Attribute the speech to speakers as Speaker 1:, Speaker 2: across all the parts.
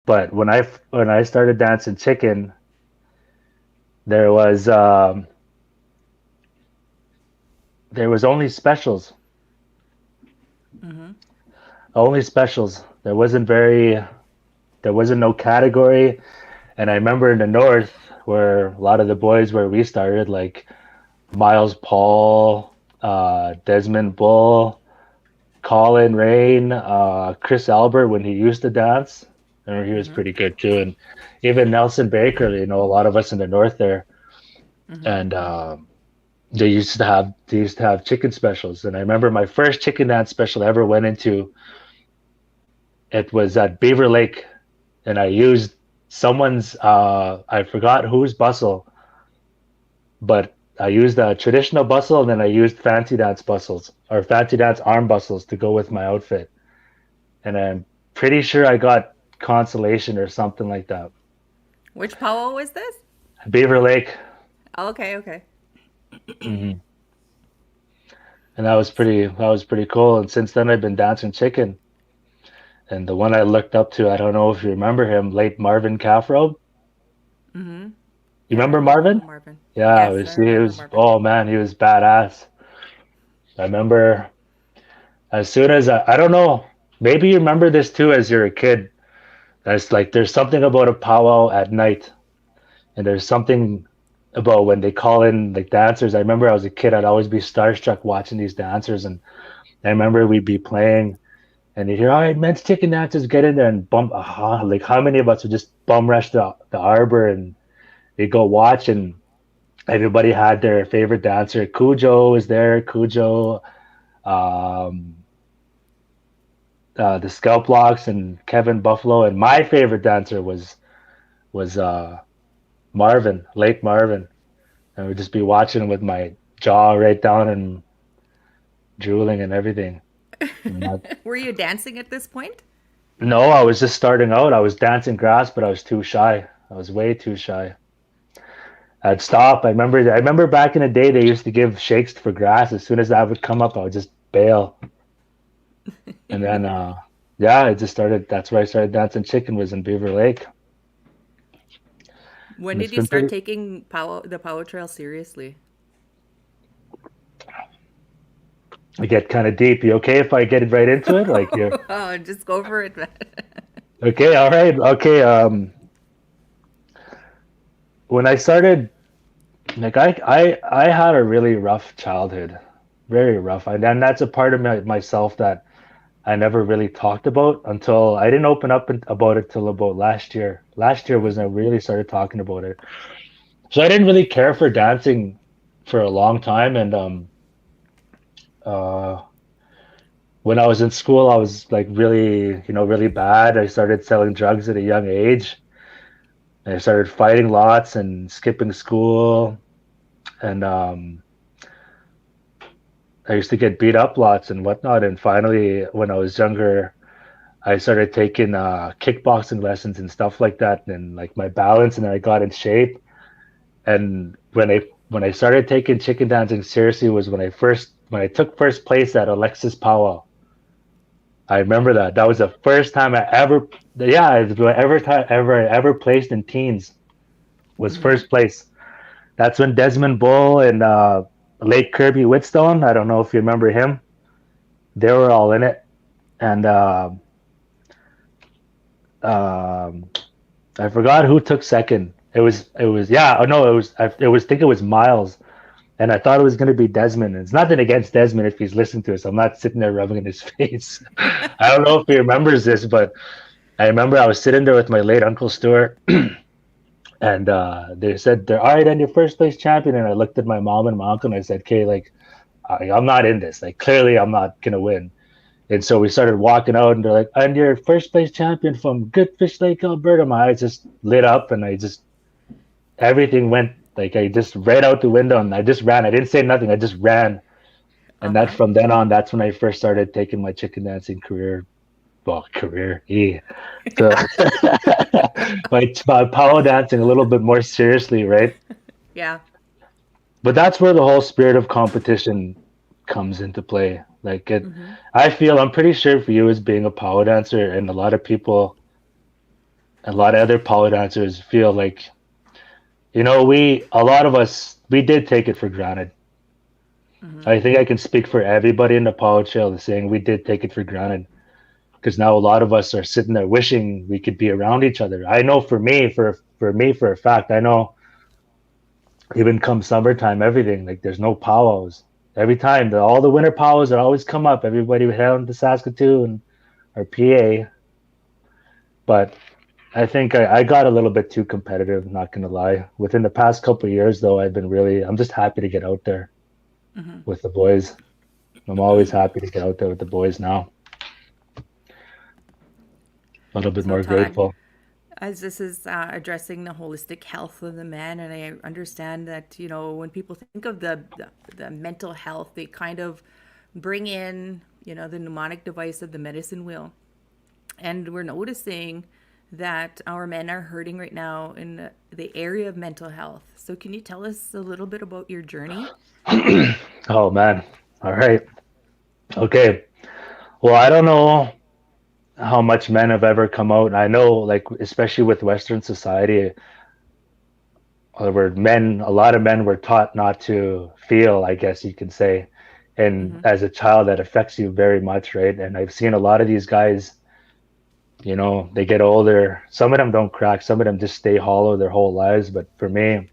Speaker 1: But when I started dancing chicken, there was there was
Speaker 2: Mm-hmm.
Speaker 1: only specials. There wasn't no category. And I remember in the north where a lot of the boys where we started, like Miles Paul, Desmond Bull, Colin Rain, Chris Albert when he used to dance. I he was
Speaker 2: Mm-hmm.
Speaker 1: pretty good too. And even Nelson Baker, a lot of us in the north there.
Speaker 2: Mm-hmm.
Speaker 1: And they used to have chicken specials. And I remember my first chicken dance special I ever went into, it was at Beaver Lake, and I used someone's I forgot whose bustle, but I used a traditional bustle and then I used fancy dance bustles or fancy dance arm bustles to go with my outfit. And I'm pretty sure I got consolation or something like that.
Speaker 2: Which powwow was this?
Speaker 1: Beaver Lake.
Speaker 2: Okay, okay.
Speaker 1: Hmm. And that was pretty cool. And since then I've been dancing chicken. And the one I looked up to, I don't know if you remember him, late Marvin Caffro.
Speaker 2: Mm-hmm.
Speaker 1: You
Speaker 2: Yeah,
Speaker 1: remember
Speaker 2: I remember
Speaker 1: Marvin?
Speaker 2: Marvin.
Speaker 1: Yeah,
Speaker 2: Yes, I
Speaker 1: he
Speaker 2: remember
Speaker 1: was,
Speaker 2: Marvin.
Speaker 1: oh man, he was badass. I remember as soon as I don't know, maybe you remember this too as you're a kid. That's like there's something about a powwow at night, and there's something about when they call in like dancers. I remember I was a kid, I'd always be starstruck watching these dancers, and I remember we'd be playing, and you'd hear, all right, men's chicken dancers, get in there and bump. Like how many of us would just bum rush the arbor and they'd go watch, and everybody had their favorite dancer. Cujo was there, Cujo, um, the Scalp Locks, and Kevin Buffalo, and my favorite dancer was Marvin, Lake Marvin. I would just be watching with my jaw right down and drooling and everything. And
Speaker 2: Were you dancing at this point?
Speaker 1: no, I was just starting out. I was dancing grass, but I was too shy. I was way too shy. I'd stop. I remember back in the day they used to give shakes for grass. As soon as that would come up, I would just bail. And then yeah, I just started that's where I started dancing chicken was in Beaver Lake.
Speaker 2: When
Speaker 1: And it's
Speaker 2: did you
Speaker 1: been
Speaker 2: start
Speaker 1: pretty
Speaker 2: taking the power trail seriously?
Speaker 1: I get kind of deep. You okay if I get right into it? Like you're
Speaker 2: Oh, just go for it, man.
Speaker 1: okay, all right. Okay, when I started like I had a really rough childhood. Very rough. And that's a part of myself that I never really talked about until I didn't open up about it till about last year. Last year was when I
Speaker 2: Mm-hmm.
Speaker 1: really started talking about it. So I didn't really care for dancing for a long time, and uh when I was in school I was like really, really bad. I started selling drugs at a young age. I started fighting lots and skipping school, and I used to get beat up lots and whatnot. And finally, when I was younger, I started taking kickboxing lessons and stuff like that, and like my balance, and then I got in shape. And when I started taking chicken dancing seriously was when I took first place at Alexis Powell. I remember that. That was the first time I ever, yeah, ever placed in teens was
Speaker 2: Mm-hmm.
Speaker 1: first place. That's when Desmond Bull and Lake Kirby Whitstone. I don't know if you remember him. They were all in it, and um, I forgot who took second. It was yeah. Oh no, it was I think it was Miles, and I thought it was gonna be Desmond. And it's nothing against Desmond if he's listening to us. I'm not sitting there rubbing in his face. I don't know if he remembers this, but I remember I was sitting there with my late uncle Stuart, and they said they're all right on your first place champion. And I looked at my mom and my uncle and I said, "Okay, like I'm not in this. Like clearly I'm not gonna win." And so we started walking out, and they're like, "And you're first place champion from Goodfish Lake, Alberta." My eyes just lit up, and everything went like I just ran out the window, and I just ran. I didn't say nothing. I just ran, and that
Speaker 2: Uh-huh.
Speaker 1: from then on, that's when I first started taking my chicken dancing career. Well, career, yeah. So my power dancing a little bit more seriously, right?
Speaker 2: Yeah.
Speaker 1: But that's where the whole spirit of competition comes into play. Like it,
Speaker 2: Mm-hmm.
Speaker 1: I feel I'm pretty sure for you as being a power dancer, and a lot of people a lot of other power dancers feel like, a lot of us, we did take it for granted.
Speaker 2: Mm-hmm.
Speaker 1: I think I can speak for everybody in the power trail saying we did take it for granted because now a lot of us are sitting there wishing we could be around each other. I know for a fact, I know even come summertime, everything like there's no powwows. Every time all the winter powwows that always come up, everybody would head on to Saskatoon or PA. But I think I got a little bit too competitive, not gonna lie. Within the past couple of years though, I'm just happy to get out there
Speaker 2: Mm-hmm.
Speaker 1: with the boys. I'm always happy to get out there with the boys now. A little bit
Speaker 2: So,
Speaker 1: more
Speaker 2: Todd,
Speaker 1: grateful.
Speaker 2: as this is addressing the holistic health of the man, and I understand that when people think of the mental health, they kind of bring in the mnemonic device of the medicine wheel, and we're noticing that our men are hurting right now in the area of mental health. So, can you tell us a little bit about your journey?
Speaker 1: Oh man. All right. Okay. Well, I don't know how much men have ever come out. I know, like, especially with Western society, where a lot of men were taught not to feel, I guess you can say. And
Speaker 2: Mm-hmm.
Speaker 1: as a child, that affects you very much, right? And I've seen a lot of these guys, they get older. Some of them don't crack, some of them just stay hollow their whole lives. But for me,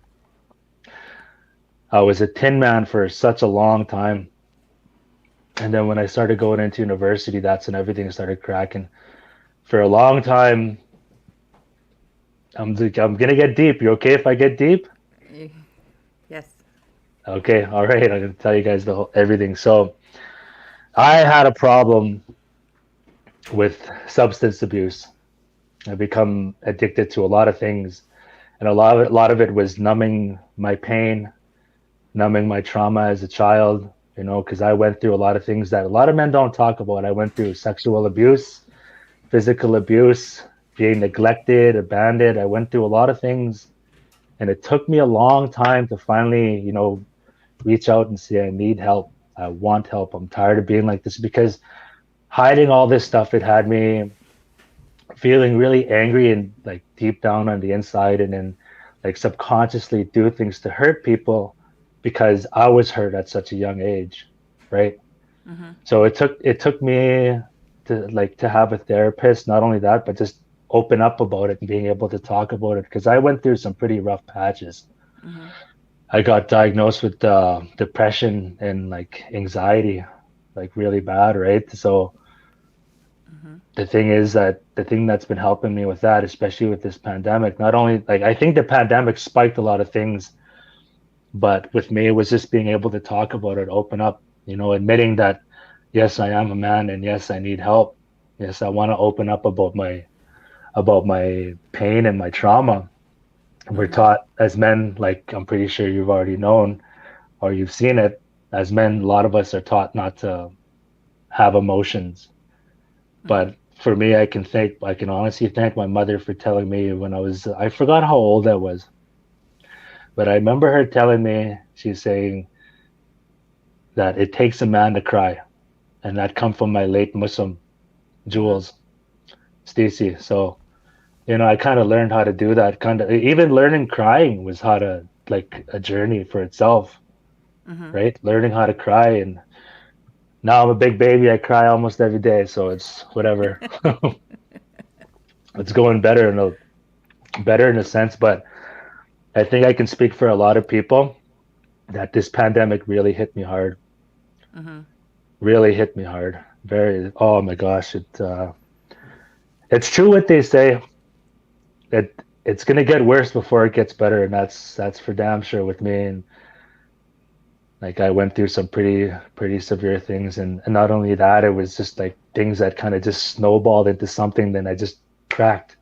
Speaker 1: I was a tin man for such a long time. And then when I started going into university, that's when everything started cracking. For a long time, I'm gonna get deep. You okay if I get deep?
Speaker 2: Eh, Yes.
Speaker 1: Okay, all right. I'm gonna tell you guys everything. So I had a problem with substance abuse. I become addicted to a lot of things, and a lot of it was numbing my pain, numbing my trauma as a child. Because I went through a lot of things that a lot of men don't talk about. I went through sexual abuse, physical abuse, being neglected, abandoned. I went through a lot of things, and it took me a long time to finally, reach out and say, I need help. I want help. I'm tired of being like this because hiding all this stuff, it had me feeling really angry and like deep down on the inside, and then like subconsciously do things to hurt people because I was hurt at such a young age, right?
Speaker 2: Mm-hmm.
Speaker 1: So it took me to have a therapist, not only that, but just open up about it and being able to talk about it because I went through some pretty rough patches.
Speaker 2: Mm-hmm.
Speaker 1: I got diagnosed with depression and like anxiety, like really bad, right? So
Speaker 2: Mm-hmm.
Speaker 1: the thing is that the thing that's been helping me with that, especially with this pandemic, not only like I think the pandemic spiked a lot of things, but with me, it was just being able to talk about it, open up, admitting that yes, I am a man, and yes, I need help. Yes, I want to open up about my pain and my trauma. We're
Speaker 2: Mm-hmm.
Speaker 1: taught as men, like I'm pretty sure you've already known or you've seen it, as men, a lot of us are taught not to have emotions.
Speaker 2: Mm-hmm.
Speaker 1: But for me, I can honestly thank my mother for telling me I forgot how old I was, but I remember her telling me, she's saying that it takes a man to cry. And that come from my late Muslim,
Speaker 2: Mm-hmm.
Speaker 1: Jules, Stacy. So, I kind of learned how to do that. Kind of even learning crying was how to like a journey for itself,
Speaker 2: Mm-hmm.
Speaker 1: right? Learning how to cry. And now I'm a big baby. I cry almost every day. So it's whatever. It's going better in a sense, but I think I can speak for a lot of people that this pandemic really hit me hard.
Speaker 2: Mm-hmm.
Speaker 1: Really hit me hard. Very. Oh my gosh, it's true what they say. It's gonna get worse before it gets better, and that's for damn sure with me. And like I went through some pretty severe things, and not only that, it was just like things that kind of just snowballed into something. Then I just cracked,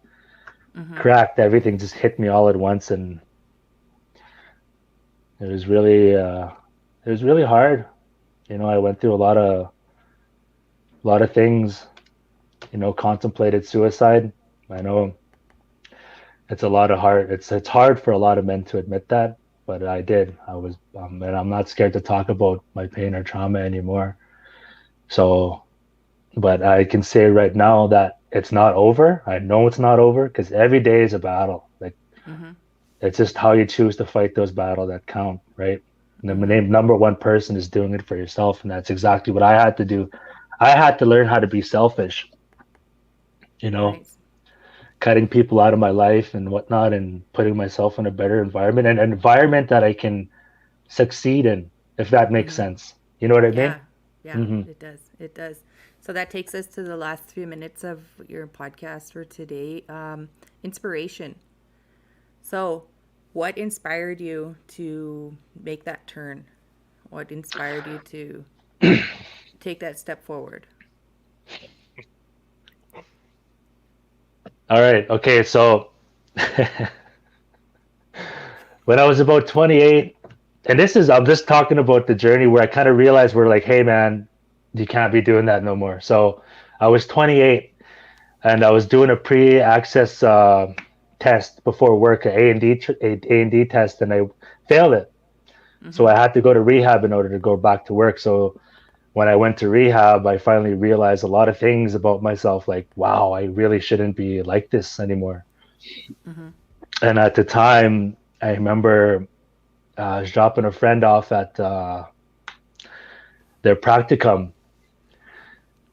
Speaker 2: Mm-hmm.
Speaker 1: cracked. Everything just hit me all at once, and it was really hard. I went through a lot of things. Contemplated suicide. I know it's a lot of hard. It's hard for a lot of men to admit that, but I did. And I'm not scared to talk about my pain or trauma anymore. So, but I can say right now that it's not over. I know it's not over because every day is a battle. Like
Speaker 2: Mm-hmm.
Speaker 1: it's just how you choose to fight those battles that count, right? And the
Speaker 2: Mm-hmm.
Speaker 1: name number one person is doing it for yourself, and that's exactly what I had to do. I had to learn how to be selfish, you know,
Speaker 2: Right.
Speaker 1: cutting people out of my life and whatnot, and putting myself in a better environment and an environment that I can succeed in, if that makes
Speaker 2: Mm-hmm.
Speaker 1: sense. You know what I mean?
Speaker 2: Yeah. Yeah,
Speaker 1: Hmm.
Speaker 2: it does. It does. So that takes us to the last 3 minutes of your podcast for today. Inspiration. So, what inspired you to make that turn? What inspired you to take that step forward?
Speaker 1: All right. Okay. So when I was about 28, and I'm just talking about the journey where I kind of realized we're like, hey, man, you can't be doing that no more. So I was 28 and I was doing a pre-access test before work, A&D test, and I failed it. So
Speaker 2: Mm-hmm.
Speaker 1: I had to go to rehab in order to go back to work. So when I went to rehab, I finally realized a lot of things about myself. Like, wow, I really shouldn't be like this anymore.
Speaker 2: Mm-hmm.
Speaker 1: And at the time, I remember I was dropping a friend off at their practicum,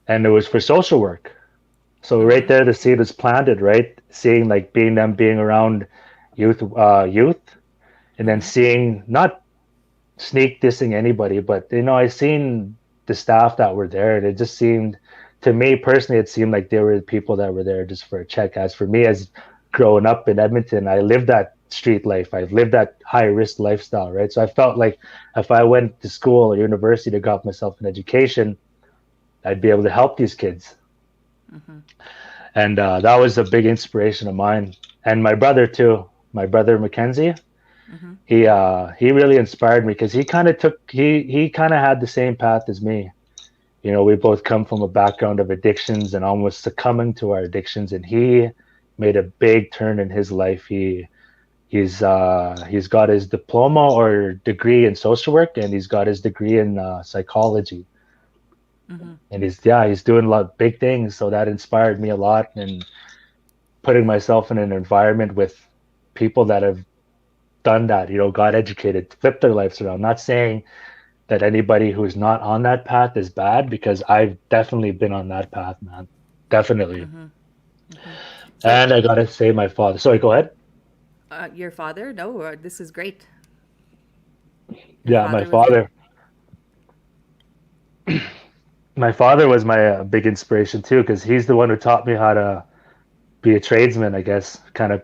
Speaker 1: and it was for social work. So right
Speaker 2: Mm-hmm.
Speaker 1: there, the seed was planted. Right, seeing like being around youth, and then
Speaker 2: Mm-hmm.
Speaker 1: seeing not sneak dissing anybody, but I seen the staff that were there, and it just seemed to me personally, it seemed like they were the people that were there just for a check. As for me, as growing up in Edmonton, I lived that street life. I've lived that high risk lifestyle, right? So I felt like if I went to school or university to got myself an education, I'd be able to help these kids.
Speaker 2: Mm-hmm.
Speaker 1: And that was a big inspiration of mine. And my brother too, my brother Mackenzie,
Speaker 2: Mm-hmm.
Speaker 1: he really inspired me because he kind of had the same path as me. We both come from a background of addictions and almost succumbing to our addictions, and he made a big turn in his life. He's got his diploma or degree in social work, and he's got his degree in psychology,
Speaker 2: Mm-hmm.
Speaker 1: and he's doing a lot of big things. So that inspired me a lot, and putting myself in an environment with people that have done that, got educated, flipped their lives around. Not saying that anybody who's not on that path is bad, because I've definitely been on that path, man. Definitely.
Speaker 2: Mm-hmm. Mm-hmm. So,
Speaker 1: And I gotta say, my father. Sorry, go ahead.
Speaker 2: your father? No, this is great. Your
Speaker 1: Yeah, my
Speaker 2: father was a.
Speaker 1: father. My father was my big inspiration too, because he's the one who taught me how to be a tradesman. I guess kind of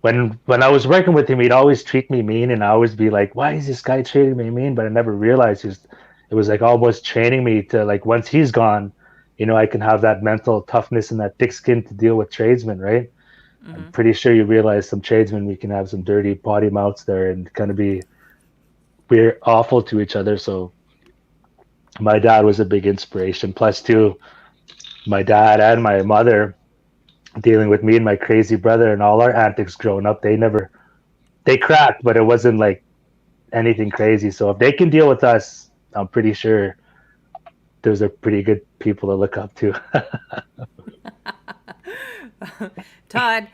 Speaker 1: when I was working with him, he'd always treat me mean, and I always be like, "Why is this guy treating me mean?" But I never realized it was like almost training me to, like, once he's gone, I can have that mental toughness and that thick skin to deal with tradesmen, right? I'm
Speaker 2: Mm-hmm.
Speaker 1: pretty sure you realize some tradesmen, we can have some dirty potty mouths there and kind of be we're awful to each other. So my dad was a big inspiration. Plus, too, my dad and my mother dealing with me and my crazy brother and all our antics growing up. They cracked, but it wasn't like anything crazy. So if they can deal with us, I'm pretty sure those are pretty good people to look up to.
Speaker 2: Todd,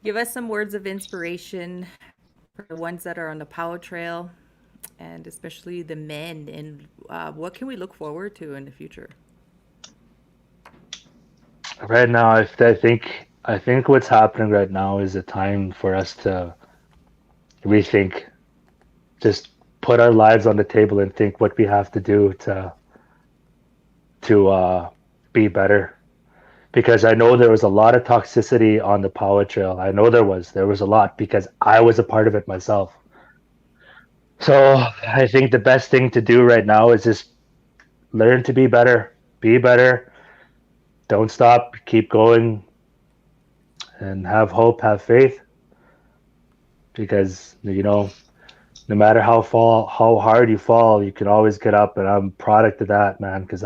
Speaker 2: give us some words of inspiration for the ones that are on the power trail, and especially the men. And what can we look forward to in the future?
Speaker 1: Right now, I think what's happening right now is a time for us to rethink, just put our lives on the table and think what we have to do to be better. Because I know there was a lot of toxicity on the power trail. I know there was a lot because I was a part of it myself. So I think the best thing to do right now is just learn to be better, be better, don't stop, keep going, and have hope, have faith. Because no matter how hard you fall, you can always get up. And I'm a product of that, man. Because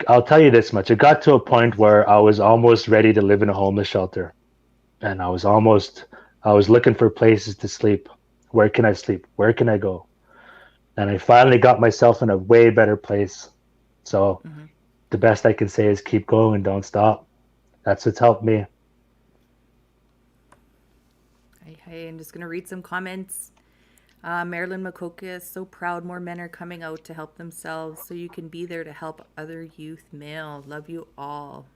Speaker 1: I'll tell you this much: it got to a point where I was almost ready to live in a homeless shelter, and I was looking for places to sleep. Where can I sleep? Where can I go? And I finally got myself in a way better place. So
Speaker 2: Mm-hmm.
Speaker 1: the best I can say is keep going and don't stop. That's what's helped me.
Speaker 2: Hey, I'm just going to read some comments. Marilyn Makoka is so proud more men are coming out to help themselves so you can be there to help other youth male. Love you all.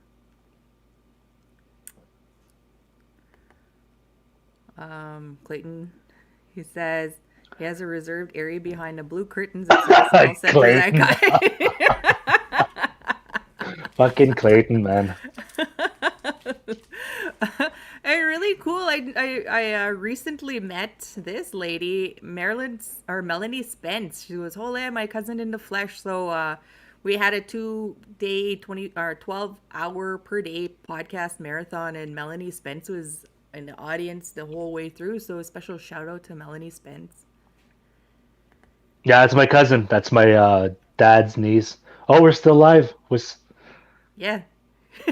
Speaker 2: Clayton, he says he has a reserved area behind the blue curtains at City Small Center. That
Speaker 1: Clayton.
Speaker 2: guy.
Speaker 1: Fucking Clayton, man.
Speaker 2: And really cool. I recently met this lady, Melanie Spence. She was Hola, my cousin in the flesh. So we had a 2-day, 20 or 12-hour per day podcast marathon, and Melanie Spence was in the audience the whole way through. So a special shout out to Melanie Spence.
Speaker 1: Yeah, it's my cousin. That's my dad's niece. Oh, we're still live. Was
Speaker 2: Yeah.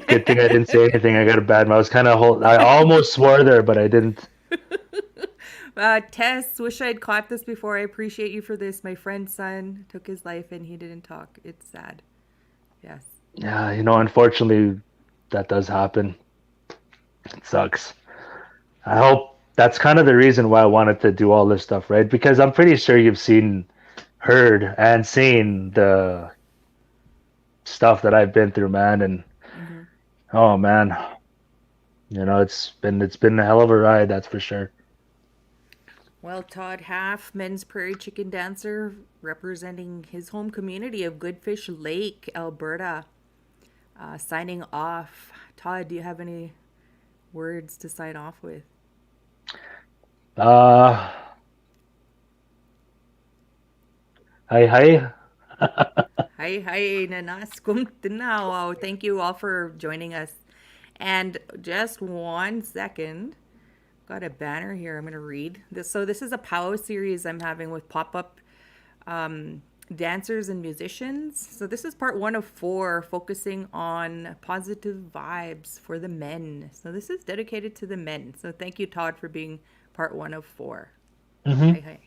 Speaker 1: good thing I didn't say anything. I got a bad mouth. I was kind of I almost swore there, but I didn't.
Speaker 2: Tess, wish I'd caught this before. I appreciate you for this. My friend's son took his life and he didn't talk. It's sad. Yes.
Speaker 1: Yeah, unfortunately, that does happen. It sucks. I hope that's kind of the reason why I wanted to do all this stuff, right? Because I'm pretty sure you've heard, and seen the stuff that I've been through, man. And oh man, it's been a hell of a ride, that's for sure.
Speaker 2: Well, Todd Half, men's Prairie Chicken Dancer, representing his home community of Goodfish Lake, Alberta, signing off. Todd, do you have any words to sign off with?
Speaker 1: Uh, Hi, hi.
Speaker 2: Hi, hi, nanas kum tinaw. Thank you all for joining us. And just 1 second, got a banner here I'm going to read. This is a Pow series I'm having with pop-up dancers and musicians. So this is part 1 of 4, focusing on positive vibes for the men. So this is dedicated to the men. So thank you, Todd, for being part 1 of 4.
Speaker 1: Hmm.
Speaker 2: Hi, hi.